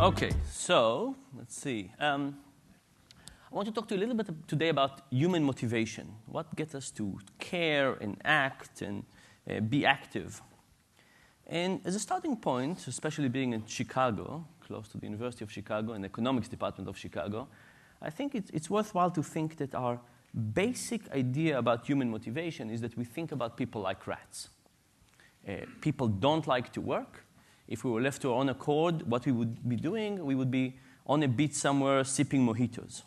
Okay, so let's see. I want to talk to you a little bit today about human motivation. What gets us to care and act and be active? And as a starting point, especially being in Chicago, close to the University of Chicago and the economics department of Chicago, I think it's worthwhile to think that our basic idea about human motivation is that we think about people like rats. People don't like to work. If we were left to our own accord, what we would be doing, we would be on a beach somewhere sipping mojitos.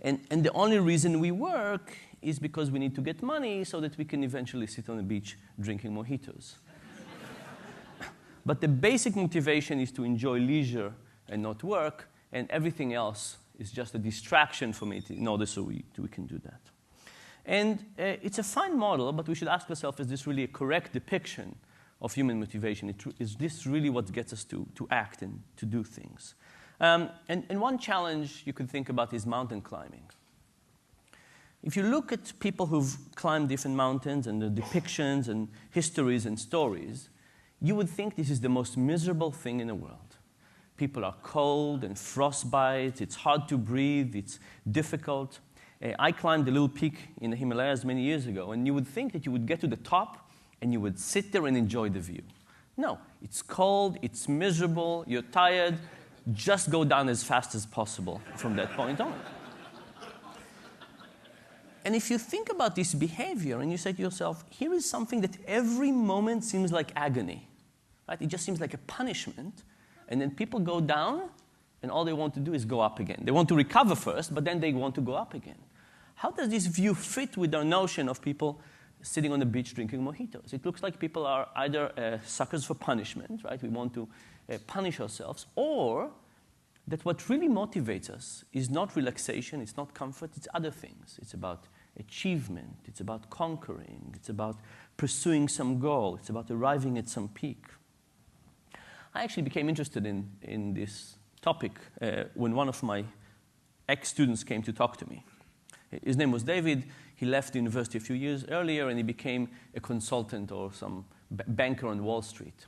And the only reason we work is because we need to get money so that we can eventually sit on the beach drinking mojitos. But the basic motivation is to enjoy leisure and not work, and everything else is just a distraction from it in order so we can do that. And it's a fine model, but we should ask ourselves, is this really a correct depiction of human motivation? Is this really what gets us to act and to do things? And one challenge you could think about is mountain climbing. If you look at people who've climbed different mountains and the depictions and histories and stories, you would think this is the most miserable thing in the world. People are cold and frostbite, it's hard to breathe, it's difficult. I climbed a little peak in the Himalayas many years ago, and you would think that you would get to the top and you would sit there and enjoy the view. No, it's cold, it's miserable, you're tired. Just go down as fast as possible from that point on. And if you think about this behavior and you say to yourself, here is something that every moment seems like agony, right? It just seems like a punishment. And then people go down, and all they want to do is go up again. They want to recover first, but then they want to go up again. How does this view fit with our notion of people sitting on the beach drinking mojitos? It looks like people are either suckers for punishment, right? We want to punish ourselves, or that what really motivates us is not relaxation, it's not comfort, it's other things. It's about achievement, it's about conquering, it's about pursuing some goal, it's about arriving at some peak. I actually became interested in this topic when one of my ex-students came to talk to me. His name was David. He left the university a few years earlier, and he became a consultant or some banker on Wall Street.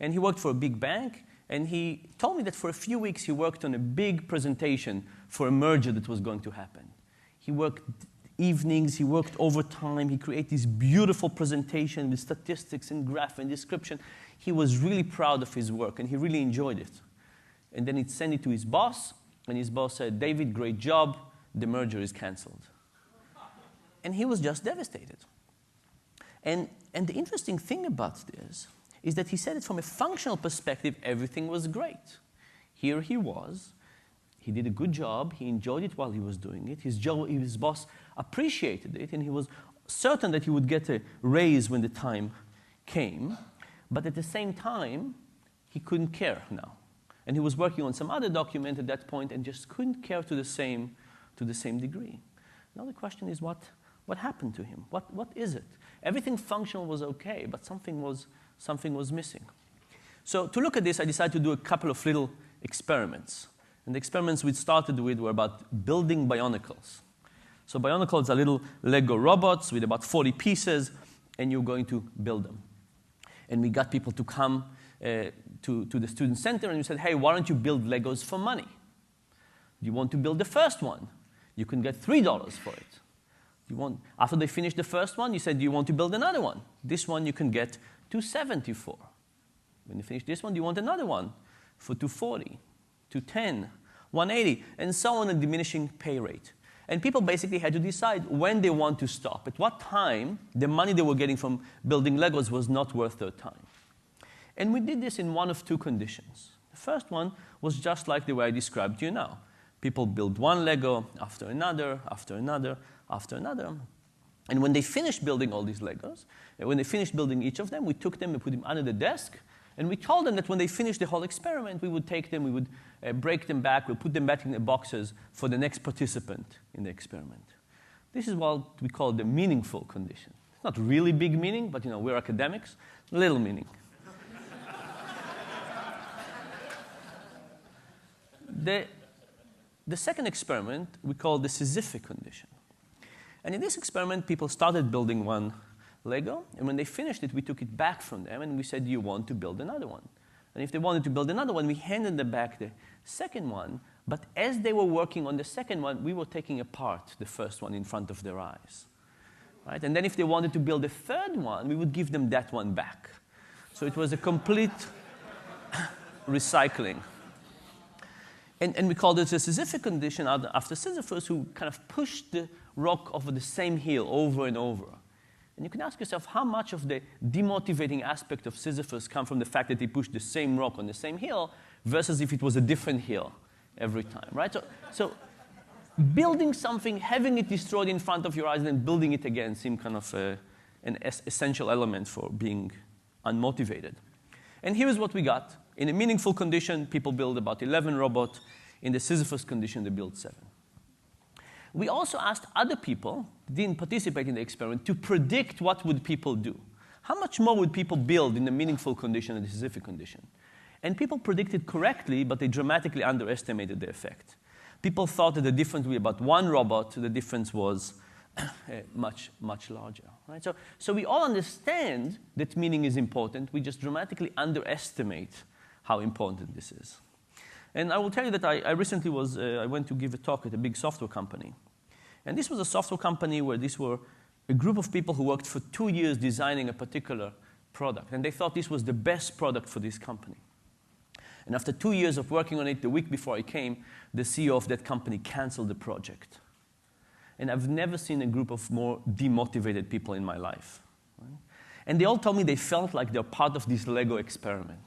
And he worked for a big bank, and he told me that for a few weeks he worked on a big presentation for a merger that was going to happen. He worked evenings, he worked overtime, he created this beautiful presentation with statistics and graph and description. He was really proud of his work, and he really enjoyed it. And then he'd send it to his boss, and his boss said, David, great job, the merger is canceled. And he was just devastated. And the interesting thing about this is that he said that from a functional perspective, everything was great. Here he was, he did a good job, he enjoyed it while he was doing it, his boss appreciated it, and he was certain that he would get a raise when the time came, but at the same time, he couldn't care now. And he was working on some other document at that point and just couldn't care to the same degree. Now the question is, what happened to him? What is it? Everything functional was okay, but something was missing. So to look at this, I decided to do a couple of little experiments. And the experiments we started with were about building bionicles. So bionicles are little Lego robots with about 40 pieces, and you're going to build them. And we got people to come to the student center, and we said, hey, why don't you build Legos for money? Do you want to build the first one? You can get $3 for it. After they finish the first one, you said, do you want to build another one? This one you can get $2.70 for. When you finish this one, do you want another one for $2.40, $2.10, $1.80, and so on, a diminishing pay rate. And people basically had to decide when they want to stop. At what time the money they were getting from building Legos was not worth their time. And we did this in one of two conditions. The first one was just like the way I described to you now. People build one Lego after another, after another, after another. And when they finished building all these Legos, when they finished building each of them, we took them and put them under the desk. And we told them that when they finished the whole experiment, we would take them, we would break them back, we'll put them back in the boxes for the next participant in the experiment. This is what we call the meaningful condition. It's not really big meaning, but we're academics, little meaning. The second experiment we call the Sisyphic condition. And in this experiment, people started building one Lego, and when they finished it, we took it back from them, and we said, do you want to build another one? And if they wanted to build another one, we handed them back the second one. But as they were working on the second one, we were taking apart the first one in front of their eyes. Right? And then if they wanted to build a third one, we would give them that one back. So it was a complete recycling. And we called it a Sisyphic condition after Sisyphus, who kind of pushed the rock over the same hill over and over. And you can ask yourself, how much of the demotivating aspect of Sisyphus come from the fact that he pushed the same rock on the same hill versus if it was a different hill every time, right? So building something, having it destroyed in front of your eyes, and then building it again seem kind of an essential element for being unmotivated. And here is what we got. In a meaningful condition, people build about 11 robots. In the Sisyphus condition, they build 7. We also asked other people, didn't participate in the experiment, to predict what would people do. How much more would people build in the meaningful condition and the Sisyphic condition? And people predicted correctly, but they dramatically underestimated the effect. People thought that the difference would be about 1 robot. The difference was much, much larger. Right? So we all understand that meaning is important. We just dramatically underestimate how important this is. And I will tell you that I recently I went to give a talk at a big software company. And this was a software company where these were a group of people who worked for 2 years designing a particular product. And they thought this was the best product for this company. And after 2 years of working on it, the week before I came, the CEO of that company canceled the project. And I've never seen a group of more demotivated people in my life. Right? And they all told me they felt like they're part of this Lego experiment.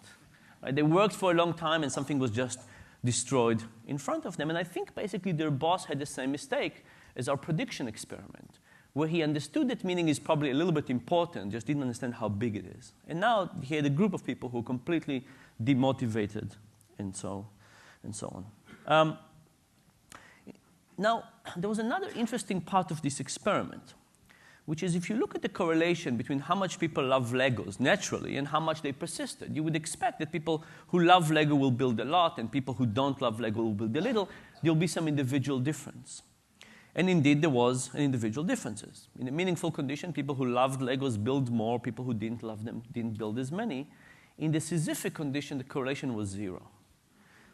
Right? They worked for a long time, and something was just destroyed in front of them. And I think basically their boss had the same mistake as our prediction experiment, where he understood that meaning is probably a little bit important, just didn't understand how big it is. And now he had a group of people who were completely demotivated, and so on. Now, there was another interesting part of this experiment, which is if you look at the correlation between how much people love Legos naturally and how much they persisted, you would expect that people who love Lego will build a lot and people who don't love Lego will build a little. There'll be some individual difference. And indeed, there was an individual differences. In a meaningful condition, people who loved Legos build more. People who didn't love them didn't build as many. In the Sisyphic condition, the correlation was 0,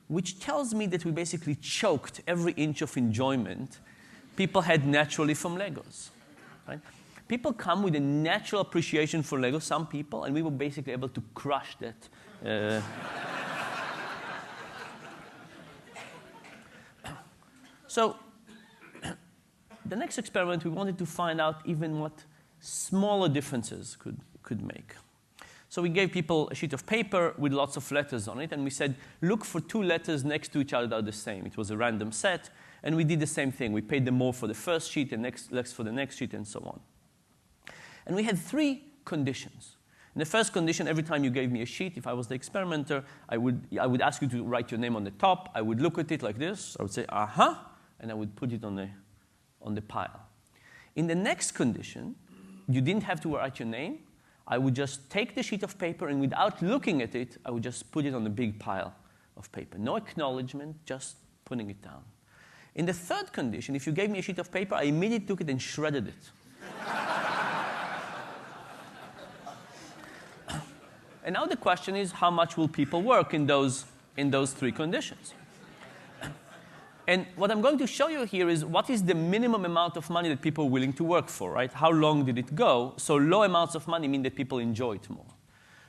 which tells me that we basically choked every inch of enjoyment people had naturally from Legos. Right? People come with a natural appreciation for Legos, some people, and we were basically able to crush that. So the next experiment, we wanted to find out even what smaller differences could make. So we gave people a sheet of paper with lots of letters on it, and we said, look for 2 letters next to each other that are the same. It was a random set, and we did the same thing. We paid them more for the first sheet and less for the next sheet, and so on. And we had 3 conditions. In the first condition, every time you gave me a sheet, if I was the experimenter, I would ask you to write your name on the top. I would look at it like this. I would say, uh-huh, and I would put it on the pile. In the next condition, you didn't have to write your name. I would just take the sheet of paper, and without looking at it, I would just put it on a big pile of paper. No acknowledgement, just putting it down. In the third condition, if you gave me a sheet of paper, I immediately took it and shredded it. And now the question is, how much will people work in those 3 conditions? And what I'm going to show you here is what is the minimum amount of money that people are willing to work for, right? How long did it go? So low amounts of money mean that people enjoy it more.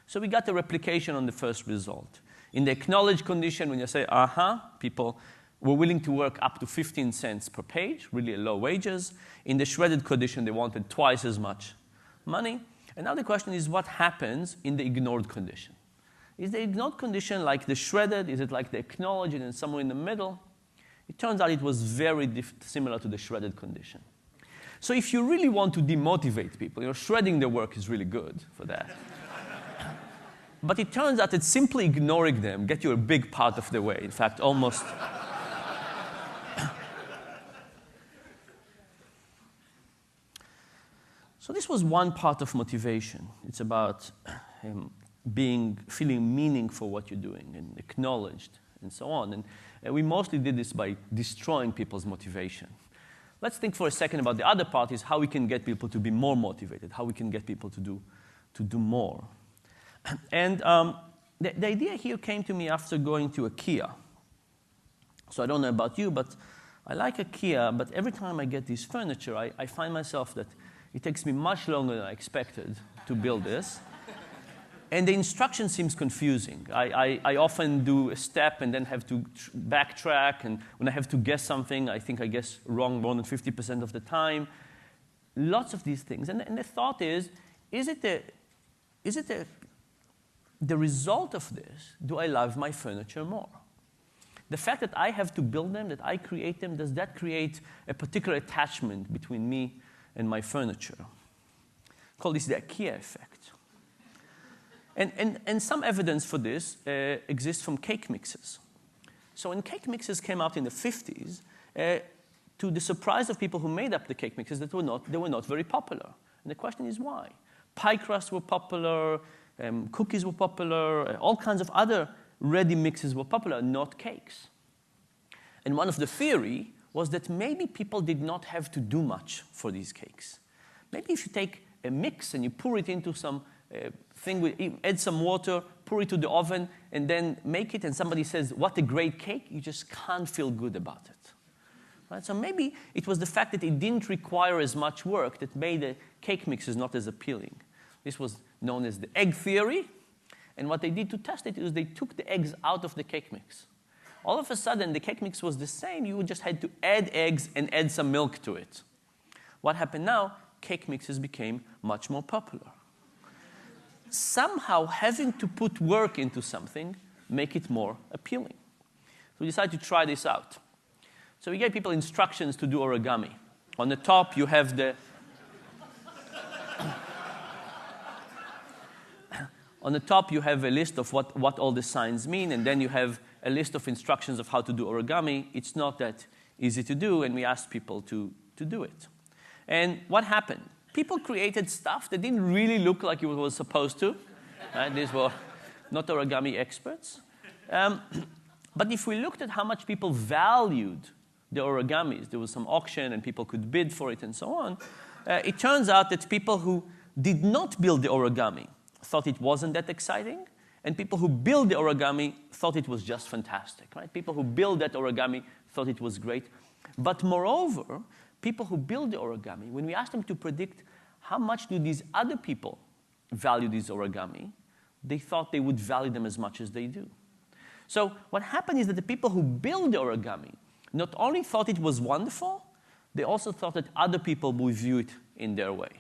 So we got a replication on the first result. In the acknowledged condition, when you say, uh-huh, people were willing to work up to 15 cents per page, really low wages. In the shredded condition, they wanted twice as much money. And now the question is, what happens in the ignored condition? Is the ignored condition like the shredded? Is it like the acknowledged and somewhere in the middle? It turns out it was very similar to the shredded condition. So if you really want to demotivate people, shredding their work is really good for that. But it turns out that simply ignoring them gets you a big part of the way. In fact, almost. So this was one part of motivation. It's about feeling meaning for what you're doing and acknowledged and so on. And we mostly did this by destroying people's motivation. Let's think for a second about the other part, is how we can get people to be more motivated, how we can get people to do more. And the idea here came to me after going to IKEA. So I don't know about you, but I like IKEA, but every time I get this furniture, I find myself that it takes me much longer than I expected to build this. And the instruction seems confusing. I often do a step and then have to backtrack, and when I have to guess something, I think I guess wrong more than 50% of the time. Lots of these things. And the thought is it the result of this, do I love my furniture more? The fact that I have to build them, that I create them, does that create a particular attachment between me and my furniture? Call this the IKEA effect. And some evidence for this exists from cake mixes. So when cake mixes came out in the 50s, to the surprise of people who made up the cake mixes, they were not very popular. And the question is why? Pie crusts were popular, cookies were popular, all kinds of other ready mixes were popular, not cakes. And one of the theory was that maybe people did not have to do much for these cakes. Maybe if you take a mix and you pour it into some add some water, pour it to the oven, and then make it, and somebody says, what a great cake, you just can't feel good about it. Right? So maybe it was the fact that it didn't require as much work that made the cake mixes not as appealing. This was known as the egg theory. And what they did to test it is they took the eggs out of the cake mix. All of a sudden, the cake mix was the same. You just had to add eggs and add some milk to it. What happened now? Cake mixes became much more popular. Somehow, having to put work into something make it more appealing. So we decided to try this out. So we gave people instructions to do origami. On the top, you have the On the top, you have a list of what all the signs mean, and then you have a list of instructions of how to do origami. It's not that easy to do, and we asked people to do it. And what happened? People created stuff that didn't really look like it was supposed to. Right? These were not origami experts. But if we looked at how much people valued the origamis, there was some auction, and people could bid for it, and so on. It turns out that people who did not build the origami thought it wasn't that exciting, and people who built the origami thought it was just fantastic. Right? People who built that origami thought it was great. But moreover, people who build the origami, when we asked them to predict how much do these other people value these origami, they thought they would value them as much as they do. So what happened is that the people who build the origami not only thought it was wonderful, they also thought that other people would view it in their way.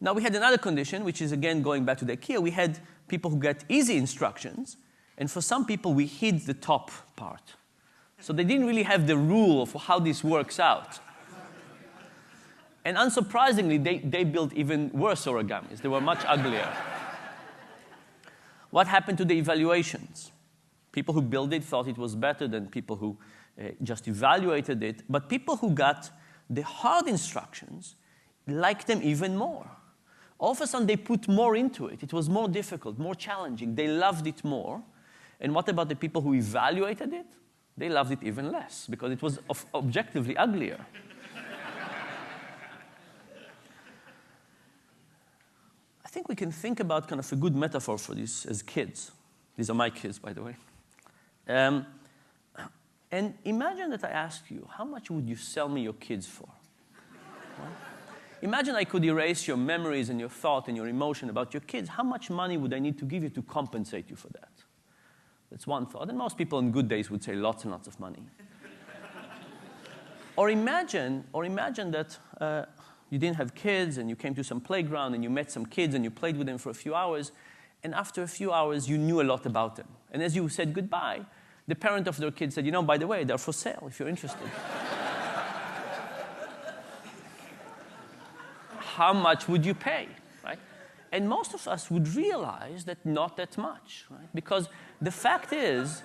Now, we had another condition, which is, again, going back to the IKEA. We had people who got easy instructions, and for some people, we hid the top part. So they didn't really have the rule of how this works out. And unsurprisingly, they built even worse origamis. They were much uglier. What happened to the evaluations? People who built it thought it was better than people who just evaluated it. But people who got the hard instructions liked them even more. All of a sudden, they put more into it. It was more difficult, more challenging. They loved it more. And what about the people who evaluated it? They loved it even less, because it was objectively uglier. I think we can think about kind of a good metaphor for this as kids. These are my kids, by the way. And imagine that I asked you, how much would you sell me your kids for? Well, imagine I could erase your memories and your thought and your emotion about your kids. How much money would I need to give you to compensate you for that? That's one thought. And most people on good days would say lots and lots of money. Or imagine that you didn't have kids and you came to some playground and you met some kids and you played with them for a few hours. And after a few hours, you knew a lot about them. And as you said goodbye, the parent of their kid said, by the way, they're for sale if you're interested. How much would you pay? Right? And most of us would realize that not that much. Right? Because the fact is,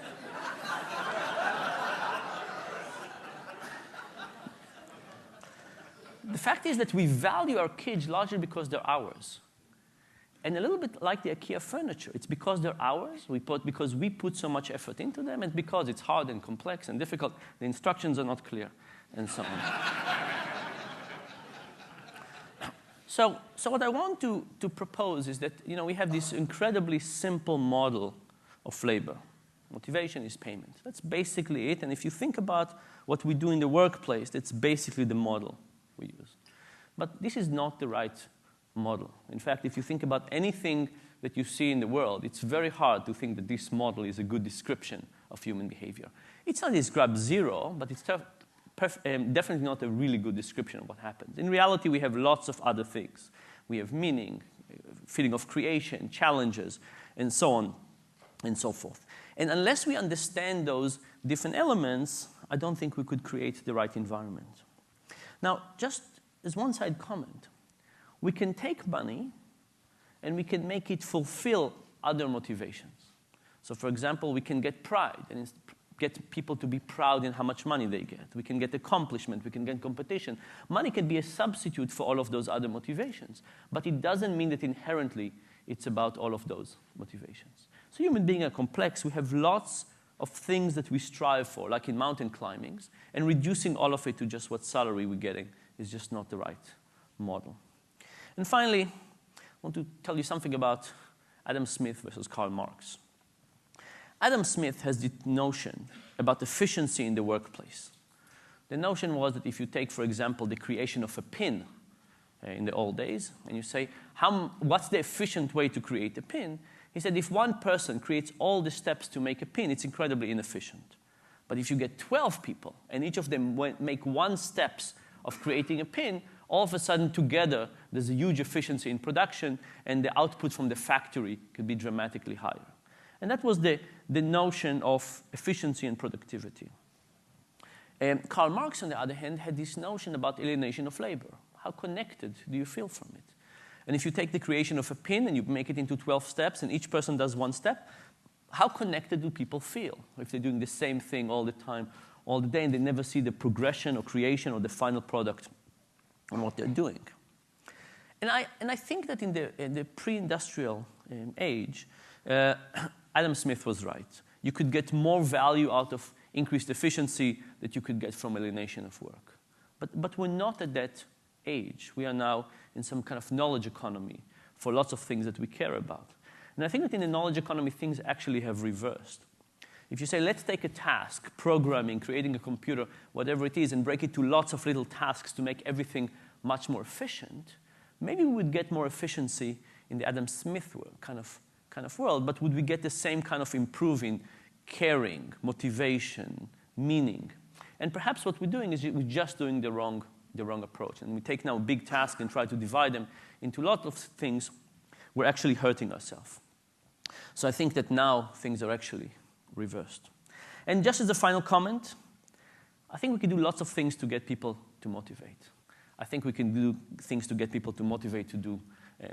that we value our kids largely because they're ours. And a little bit like the IKEA furniture. It's because they're ours, because we put so much effort into them, and because it's hard and complex and difficult, the instructions are not clear, and so on. So what I want to propose is that we have this incredibly simple model of labor. Motivation is payment. That's basically it. And if you think about what we do in the workplace, that's basically the model we use. But this is not the right model. In fact, if you think about anything that you see in the world, it's very hard to think that this model is a good description of human behavior. It's not described zero, but it's definitely not a really good description of what happens. In reality, we have lots of other things. We have meaning, feeling of creation, challenges, and so on and so forth. And unless we understand those different elements, I don't think we could create the right environment. Now, just as one side comment, we can take money and we can make it fulfill other motivations. So, for example, we can get pride and get people to be proud in how much money they get. We can get accomplishment. We can get competition. Money can be a substitute for all of those other motivations. But it doesn't mean that inherently it's about all of those motivations. So human beings are complex. We have lots of things that we strive for, like in mountain climbing, and reducing all of it to just what salary we're getting is just not the right model. And finally, I want to tell you something about Adam Smith versus Karl Marx. Adam Smith has the notion about efficiency in the workplace. The notion was that if you take, for example, the creation of a pin in the old days, and you say, what's the efficient way to create a pin? He said, if one person creates all the steps to make a pin, it's incredibly inefficient. But if you get 12 people, and each of them make one steps of creating a pin, all of a sudden together, there's a huge efficiency in production, and the output from the factory could be dramatically higher. And that was the notion of efficiency and productivity. Karl Marx, on the other hand, had this notion about alienation of labor. How connected do you feel from it? And if you take the creation of a pin and you make it into 12 steps and each person does one step, how connected do people feel if they're doing the same thing all the time, all the day, and they never see the progression or creation or the final product on what they're doing? And I think that in the pre-industrial age, Adam Smith was right. You could get more value out of increased efficiency that you could get from alienation of work. But we're not at that age. We are now in some kind of knowledge economy for lots of things that we care about. And I think that in the knowledge economy, things actually have reversed. If you say, let's take a task, programming, creating a computer, whatever it is, and break it to lots of little tasks to make everything much more efficient, maybe we would get more efficiency in the Adam Smith world, kind of world, but would we get the same kind of improving, caring, motivation, meaning? And perhaps what we're doing is we're just doing the wrong approach. And we take now a big task and try to divide them into lots of things. We're actually hurting ourselves. So I think that now things are actually reversed. And just as a final comment, I think we can do lots of things to get people to motivate. I think we can do things to get people to motivate to do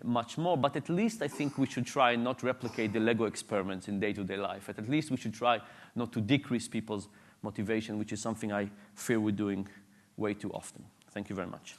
much more, but at least I think we should try not replicate the Lego experiments in day-to-day life. At least we should try not to decrease people's motivation, which is something I fear we're doing way too often. Thank you very much.